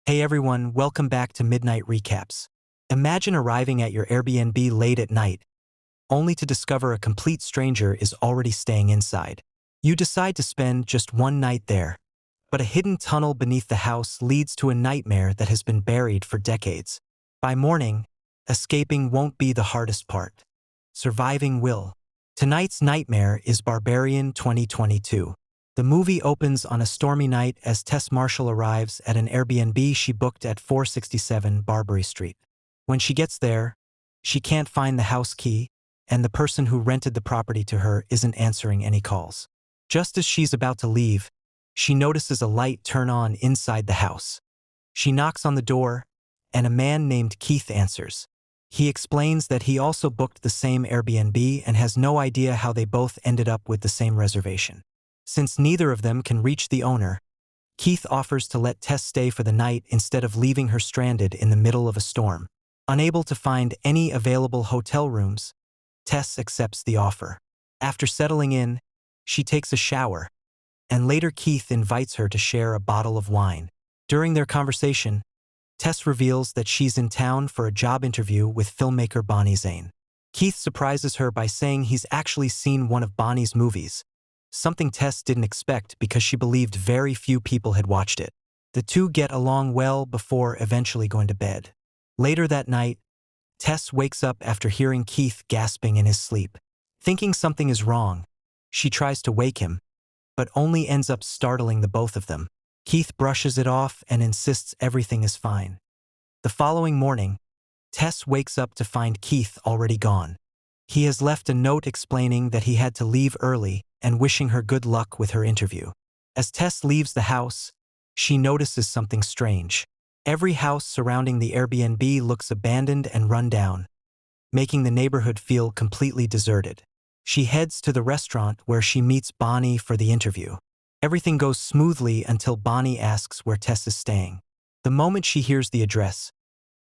Hey everyone, welcome back to Midnight Recaps. Imagine arriving at your Airbnb late at night, only to discover a complete stranger is already staying inside. You decide to spend just one night there, but a hidden tunnel beneath the house leads to a nightmare that has been buried for decades. By morning, escaping won't be the hardest part. Surviving will. Tonight's nightmare is Barbarian 2022. The movie opens on a stormy night as Tess Marshall arrives at an Airbnb she booked at 467 Barbary Street. When she gets there, she can't find the house key, and the person who rented the property to her isn't answering any calls. Just as she's about to leave, she notices a light turn on inside the house. She knocks on the door, and a man named Keith answers. He explains that he also booked the same Airbnb and has no idea how they both ended up with the same reservation. Since neither of them can reach the owner, Keith offers to let Tess stay for the night instead of leaving her stranded in the middle of a storm. Unable to find any available hotel rooms, Tess accepts the offer. After settling in, she takes a shower, and later Keith invites her to share a bottle of wine. During their conversation, Tess reveals that she's in town for a job interview with filmmaker Bonnie Zane. Keith surprises her by saying he's actually seen one of Bonnie's movies, something Tess didn't expect because she believed very few people had watched it. The two get along well before eventually going to bed. Later that night, Tess wakes up after hearing Keith gasping in his sleep. Thinking something is wrong, she tries to wake him, but only ends up startling the both of them. Keith brushes it off and insists everything is fine. The following morning, Tess wakes up to find Keith already gone. He has left a note explaining that he had to leave early and wishing her good luck with her interview. As Tess leaves the house, she notices something strange. Every house surrounding the Airbnb looks abandoned and run down, making the neighborhood feel completely deserted. She heads to the restaurant where she meets Bonnie for the interview. Everything goes smoothly until Bonnie asks where Tess is staying. The moment she hears the address,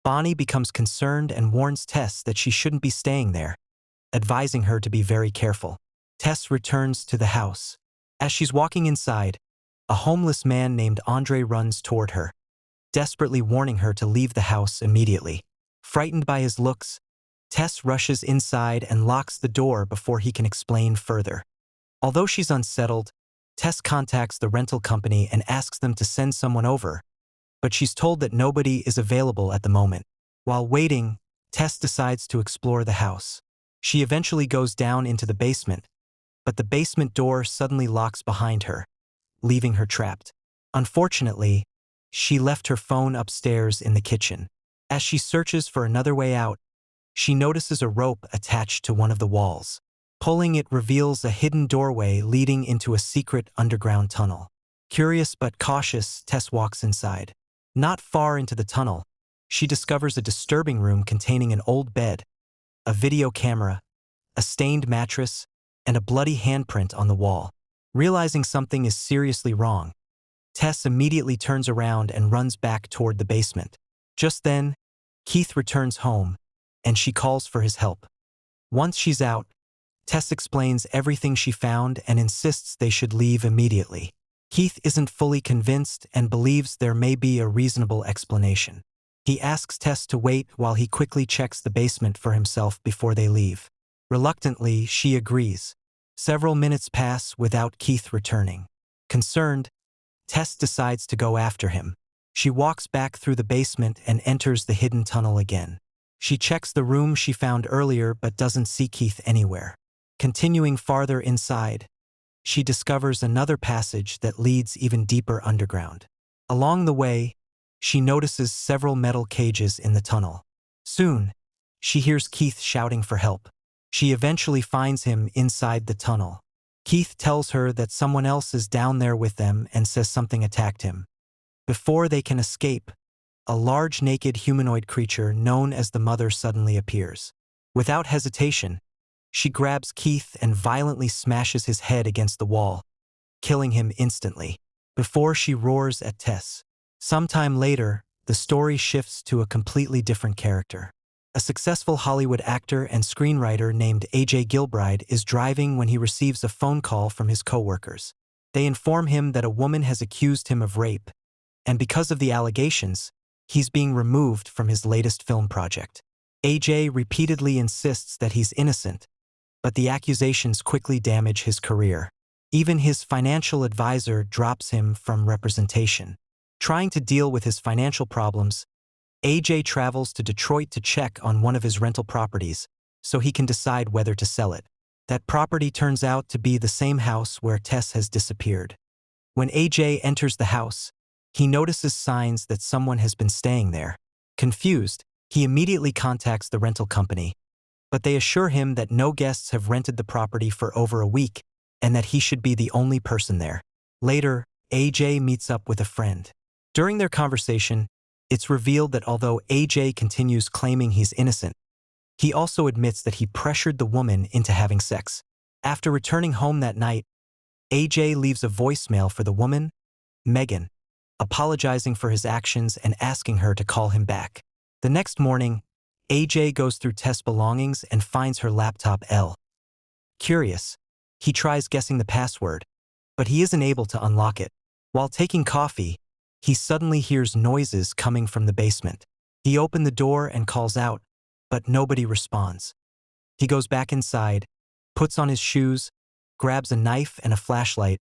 Bonnie becomes concerned and warns Tess that she shouldn't be staying there, advising her to be very careful. Tess returns to the house. As she's walking inside, a homeless man named Andre runs toward her, desperately warning her to leave the house immediately. Frightened by his looks, Tess rushes inside and locks the door before he can explain further. Although she's unsettled, Tess contacts the rental company and asks them to send someone over, but she's told that nobody is available at the moment. While waiting, Tess decides to explore the house. She eventually goes down into the basement, but the basement door suddenly locks behind her, leaving her trapped. Unfortunately, she left her phone upstairs in the kitchen. As she searches for another way out, she notices a rope attached to one of the walls. Pulling it reveals a hidden doorway leading into a secret underground tunnel. Curious but cautious, Tess walks inside. Not far into the tunnel, she discovers a disturbing room containing an old bed, a video camera, a stained mattress, and a bloody handprint on the wall. Realizing something is seriously wrong, Tess immediately turns around and runs back toward the basement. Just then, Keith returns home, and she calls for his help. Once she's out, Tess explains everything she found and insists they should leave immediately. Keith isn't fully convinced and believes there may be a reasonable explanation. He asks Tess to wait while he quickly checks the basement for himself before they leave. Reluctantly, she agrees. Several minutes pass without Keith returning. Concerned, Tess decides to go after him. She walks back through the basement and enters the hidden tunnel again. She checks the room she found earlier but doesn't see Keith anywhere. Continuing farther inside, she discovers another passage that leads even deeper underground. Along the way, she notices several metal cages in the tunnel. Soon, she hears Keith shouting for help. She eventually finds him inside the tunnel. Keith tells her that someone else is down there with them and says something attacked him. Before they can escape, a large naked humanoid creature known as the Mother suddenly appears. Without hesitation, she grabs Keith and violently smashes his head against the wall, killing him instantly, before she roars at Tess. Sometime later, the story shifts to a completely different character. A successful Hollywood actor and screenwriter named A.J. Gilbride is driving when he receives a phone call from his coworkers. They inform him that a woman has accused him of rape, and because of the allegations, he's being removed from his latest film project. AJ repeatedly insists that he's innocent, but the accusations quickly damage his career. Even his financial advisor drops him from representation. Trying to deal with his financial problems, AJ travels to Detroit to check on one of his rental properties so he can decide whether to sell it. That property turns out to be the same house where Tess has disappeared. When AJ enters the house, he notices signs that someone has been staying there. Confused, he immediately contacts the rental company, but they assure him that no guests have rented the property for over a week and that he should be the only person there. Later, AJ meets up with a friend. During their conversation, it's revealed that although AJ continues claiming he's innocent, he also admits that he pressured the woman into having sex. After returning home that night, AJ leaves a voicemail for the woman, Megan, apologizing for his actions and asking her to call him back. The next morning, AJ goes through Tess' belongings and finds her laptop L. Curious, he tries guessing the password, but he isn't able to unlock it. While taking coffee, he suddenly hears noises coming from the basement. He opens the door and calls out, but nobody responds. He goes back inside, puts on his shoes, grabs a knife and a flashlight,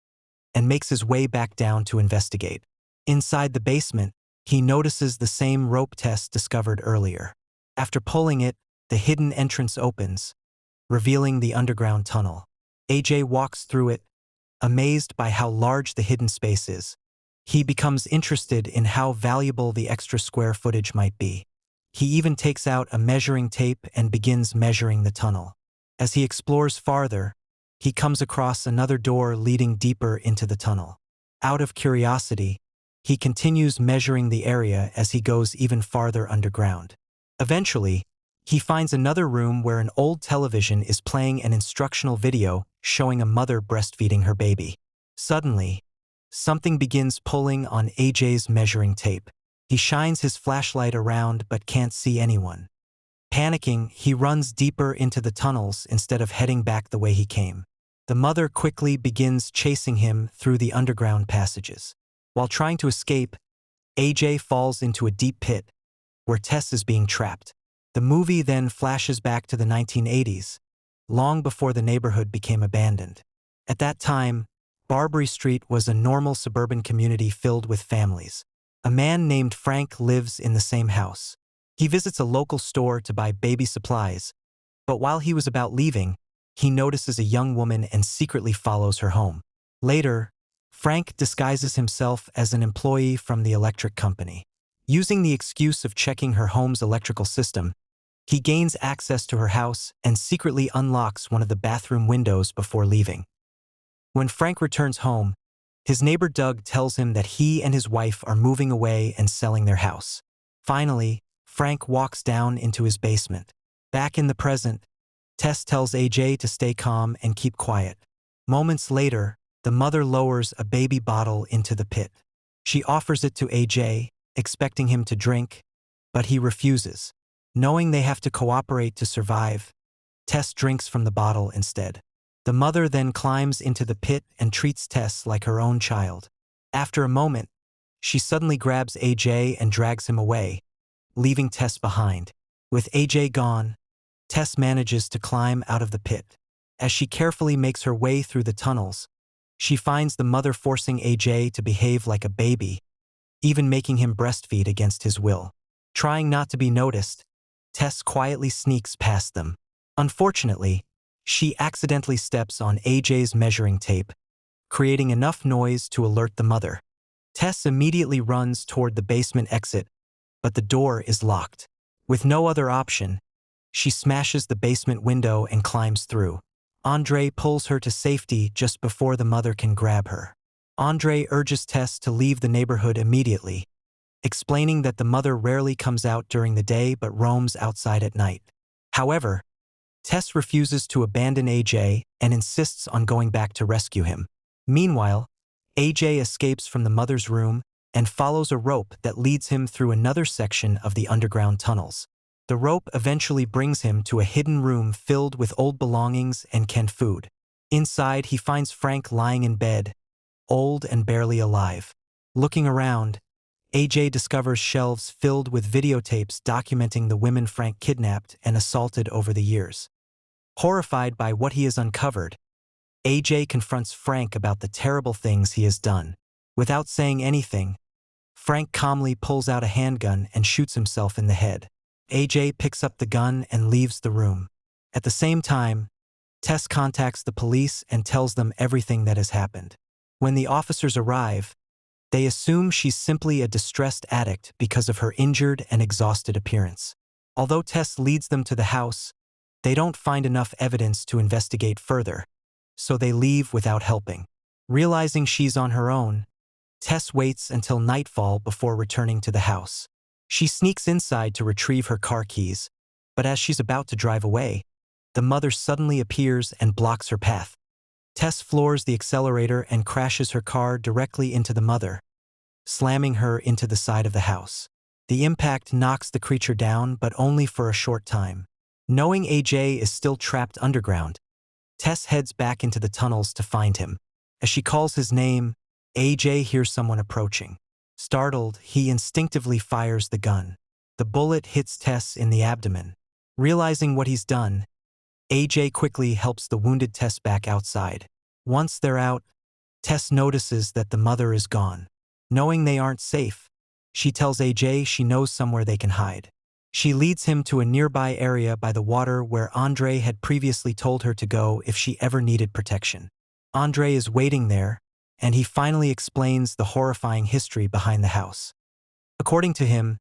and makes his way back down to investigate. Inside the basement, he notices the same rope Tess discovered earlier. After pulling it, the hidden entrance opens, revealing the underground tunnel. AJ walks through it, amazed by how large the hidden space is. He becomes interested in how valuable the extra square footage might be. He even takes out a measuring tape and begins measuring the tunnel. As he explores farther, he comes across another door leading deeper into the tunnel. Out of curiosity, he continues measuring the area as he goes even farther underground. Eventually, he finds another room where an old television is playing an instructional video showing a mother breastfeeding her baby. Suddenly, something begins pulling on AJ's measuring tape. He shines his flashlight around but can't see anyone. Panicking, he runs deeper into the tunnels instead of heading back the way he came. The mother quickly begins chasing him through the underground passages. While trying to escape, AJ falls into a deep pit where Tess is being trapped. The movie then flashes back to the 1980s, long before the neighborhood became abandoned. At that time, Barbary Street was a normal suburban community filled with families. A man named Frank lives in the same house. He visits a local store to buy baby supplies, but while he was about leaving, he notices a young woman and secretly follows her home. Later, Frank disguises himself as an employee from the electric company. Using the excuse of checking her home's electrical system, he gains access to her house and secretly unlocks one of the bathroom windows before leaving. When Frank returns home, his neighbor Doug tells him that he and his wife are moving away and selling their house. Finally, Frank walks down into his basement. Back in the present, Tess tells AJ to stay calm and keep quiet. Moments later, the mother lowers a baby bottle into the pit. She offers it to AJ, expecting him to drink, but he refuses. Knowing they have to cooperate to survive, Tess drinks from the bottle instead. The mother then climbs into the pit and treats Tess like her own child. After a moment, she suddenly grabs AJ and drags him away, leaving Tess behind. With AJ gone, Tess manages to climb out of the pit. As she carefully makes her way through the tunnels, she finds the mother forcing AJ to behave like a baby, even making him breastfeed against his will. Trying not to be noticed, Tess quietly sneaks past them. Unfortunately, she accidentally steps on AJ's measuring tape, creating enough noise to alert the mother. Tess immediately runs toward the basement exit, but the door is locked. With no other option, she smashes the basement window and climbs through. Andre pulls her to safety just before the mother can grab her. Andre urges Tess to leave the neighborhood immediately, explaining that the mother rarely comes out during the day but roams outside at night. However, Tess refuses to abandon AJ and insists on going back to rescue him. Meanwhile, AJ escapes from the mother's room and follows a rope that leads him through another section of the underground tunnels. The rope eventually brings him to a hidden room filled with old belongings and canned food. Inside, he finds Frank lying in bed, old and barely alive. Looking around, AJ discovers shelves filled with videotapes documenting the women Frank kidnapped and assaulted over the years. Horrified by what he has uncovered, AJ confronts Frank about the terrible things he has done. Without saying anything, Frank calmly pulls out a handgun and shoots himself in the head. AJ picks up the gun and leaves the room. At the same time, Tess contacts the police and tells them everything that has happened. When the officers arrive, they assume she's simply a distressed addict because of her injured and exhausted appearance. Although Tess leads them to the house, they don't find enough evidence to investigate further, so they leave without helping. Realizing she's on her own, Tess waits until nightfall before returning to the house. She sneaks inside to retrieve her car keys, but as she's about to drive away, the mother suddenly appears and blocks her path. Tess floors the accelerator and crashes her car directly into the mother, slamming her into the side of the house. The impact knocks the creature down, but only for a short time. Knowing AJ is still trapped underground, Tess heads back into the tunnels to find him. As she calls his name, AJ hears someone approaching. Startled, he instinctively fires the gun. The bullet hits Tess in the abdomen. Realizing what he's done, AJ quickly helps the wounded Tess back outside. Once they're out, Tess notices that the mother is gone. Knowing they aren't safe, she tells AJ she knows somewhere they can hide. She leads him to a nearby area by the water where Andre had previously told her to go if she ever needed protection. Andre is waiting there, and he finally explains the horrifying history behind the house. According to him,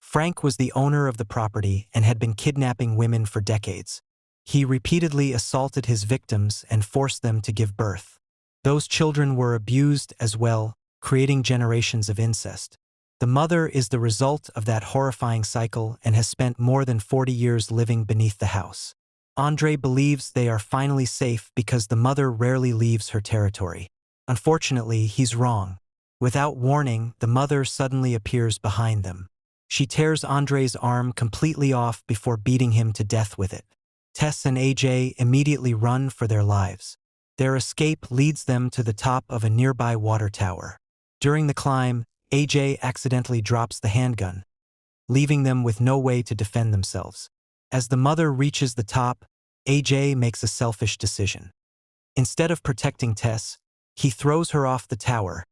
Frank was the owner of the property and had been kidnapping women for decades. He repeatedly assaulted his victims and forced them to give birth. Those children were abused as well, creating generations of incest. The mother is the result of that horrifying cycle and has spent more than 40 years living beneath the house. Andre believes they are finally safe because the mother rarely leaves her territory. Unfortunately, he's wrong. Without warning, the mother suddenly appears behind them. She tears Andre's arm completely off before beating him to death with it. Tess and AJ immediately run for their lives. Their escape leads them to the top of a nearby water tower. During the climb, AJ accidentally drops the handgun, leaving them with no way to defend themselves. As the mother reaches the top, AJ makes a selfish decision. Instead of protecting Tess, he throws her off the tower,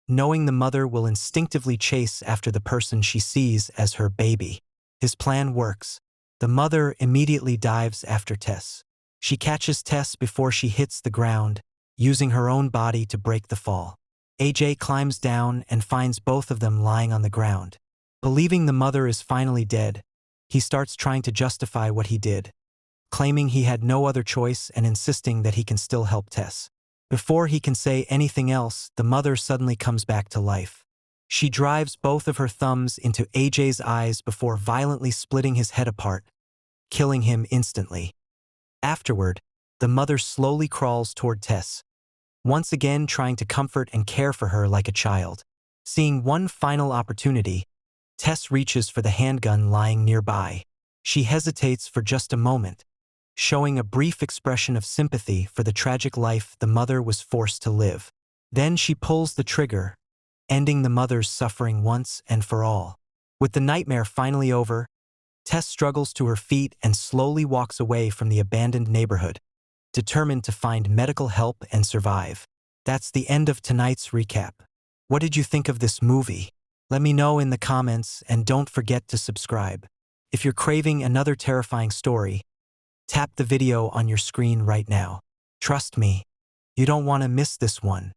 knowing the mother will instinctively chase after the person she sees as her baby. His plan works. The mother immediately dives after Tess. She catches Tess before she hits the ground, using her own body to break the fall. AJ climbs down and finds both of them lying on the ground. Believing the mother is finally dead, he starts trying to justify what he did, claiming he had no other choice and insisting that he can still help Tess. Before he can say anything else, the mother suddenly comes back to life. She drives both of her thumbs into AJ's eyes before violently splitting his head apart, killing him instantly. Afterward, the mother slowly crawls toward Tess, once again trying to comfort and care for her like a child. Seeing one final opportunity, Tess reaches for the handgun lying nearby. She hesitates for just a moment, showing a brief expression of sympathy for the tragic life the mother was forced to live. Then she pulls the trigger, ending the mother's suffering once and for all. With the nightmare finally over, Tess struggles to her feet and slowly walks away from the abandoned neighborhood, determined to find medical help and survive. That's the end of tonight's recap. What did you think of this movie? Let me know in the comments and don't forget to subscribe. If you're craving another terrifying story, tap the video on your screen right now. Trust me, you don't want to miss this one.